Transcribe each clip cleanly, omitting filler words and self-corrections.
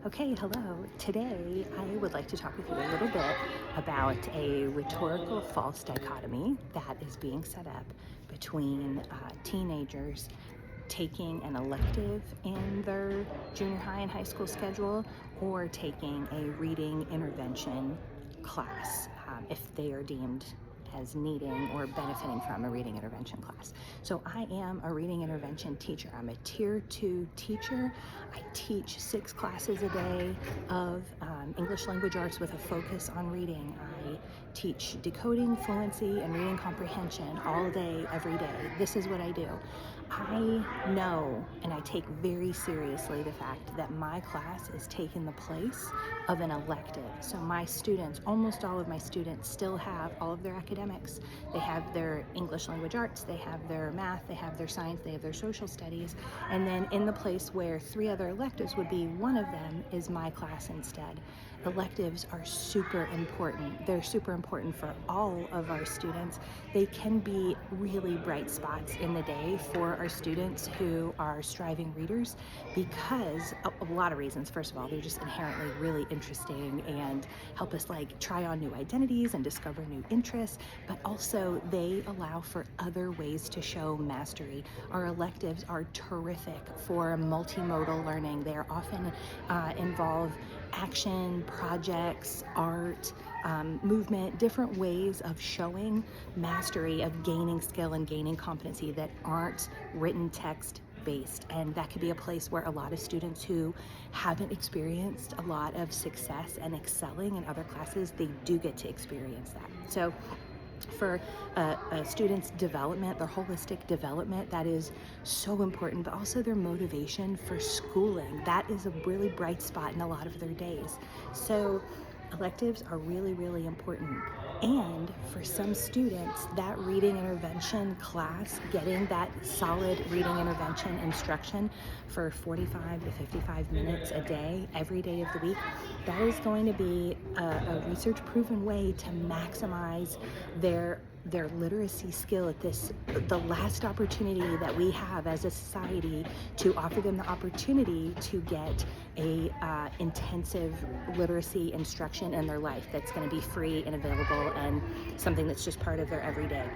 Okay, hello. Today I would like to talk with you a little bit about a rhetorical false dichotomy that is being set up between teenagers taking an elective in their junior high and high school schedule or taking a reading intervention class if they are deemed as needing or benefiting from a reading intervention class. So I am a reading intervention teacher. I'm a tier 2 teacher. I teach 6 classes a day of English language arts with a focus on reading. I teach decoding, fluency, and reading comprehension all day, every day. This is what I do. I know and I take very seriously the fact that my class is taking the place of an elective. So my students, almost all of my students, still have all of their academics. They have their English language arts, they have their math, they have their science, they have their social studies, and then in the place where 3 other electives would be, one of them is my class instead. Electives are super important. They're super important for all of our students. They can be really bright spots in the day for our students who are striving readers because a lot of reasons. First of all, they're just inherently really interesting and help us try on new identities and discover new interests, but also they allow for other ways to show mastery. Our electives are terrific for multimodal learning. They are often involve action, projects, art, movement, different ways of showing mastery, of gaining skill and gaining competency that aren't written text based. And that could be a place where a lot of students who haven't experienced a lot of success and excelling in other classes, they do get to experience that. So for a student's development, their holistic development, that is so important, but also their motivation for schooling. That is a really bright spot in a lot of their days. So electives are really, really important. And for some students, that reading intervention class, getting that solid reading intervention instruction for 45 to 55 minutes a day, every day of the week, that is going to be a research proven way to maximize their literacy skill at the last opportunity that we have as a society to offer them the opportunity to get a intensive literacy instruction in their life that's going to be free and available and something that's just part of their everyday.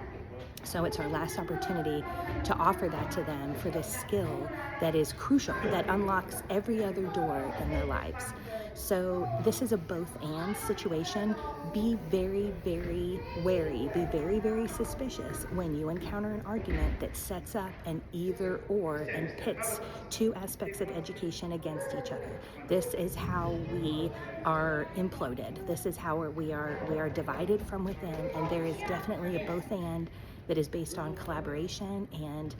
So it's our last opportunity to offer that to them for this skill that is crucial, that unlocks every other door in their lives. So this is a both and situation. Be very, very wary. Be very, very suspicious when you encounter an argument that sets up an either or and pits 2 aspects of education against each other. This is how we are imploded. This is how we are divided from within, and there is definitely a both and that is based on collaboration and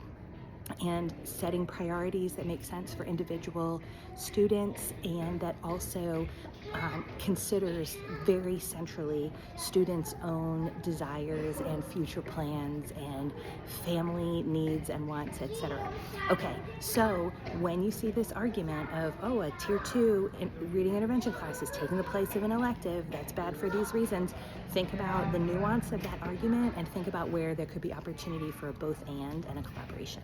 setting priorities that make sense for individual students, and that also considers very centrally students' own desires and future plans and family needs and wants, etc. Okay, so when you see this argument of, a tier 2 reading intervention class is taking the place of an elective, that's bad for these reasons, think about the nuance of that argument and think about where there could be opportunity for a both and a collaboration.